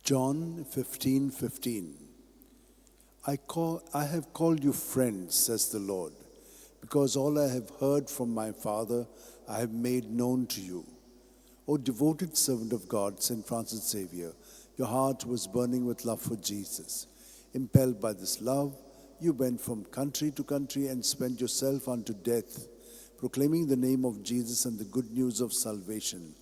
John 15:15. I have called you friends, says the Lord, because all I have heard from my Father I have made known to you. O devoted servant of God, St. Francis Xavier, your heart was burning with love for Jesus. Impelled by this love, you went from country to country and spent yourself unto death, proclaiming the name of Jesus and the good news of salvation.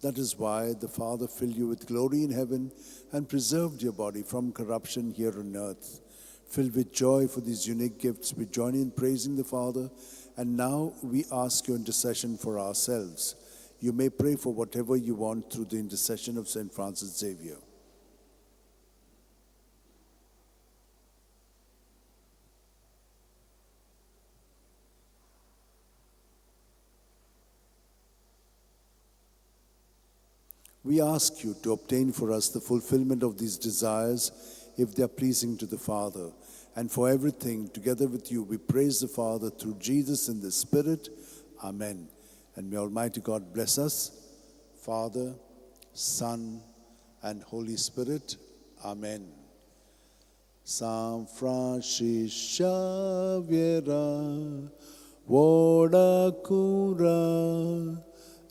That is why the Father filled you with glory in heaven and preserved your body from corruption here on earth. Filled with joy for these unique gifts, we join in praising the Father, and now we ask your intercession for ourselves. You may pray for whatever you want through the intercession of St. Francis Xavier. We ask you to obtain for us the fulfillment of these desires, if they are pleasing to the Father. And for everything, together with you, we praise the Father through Jesus in the Spirit. Amen. And may Almighty God bless us, Father, Son, and Holy Spirit. Amen. San Francis Xavier, Voda Cura,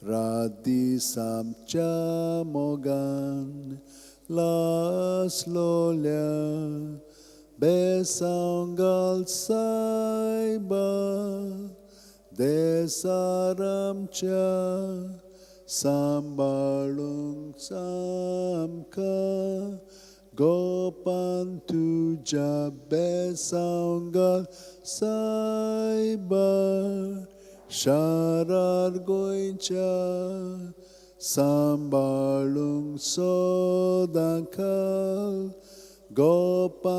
Radi Samcha Mogan, Las Lolia, Besangal Saiba, Desaramcha, Sambalung Samka, Gopantuja Besangal Saiba, Sharar Goincha, Sambalung Sodakal, Gopantuja.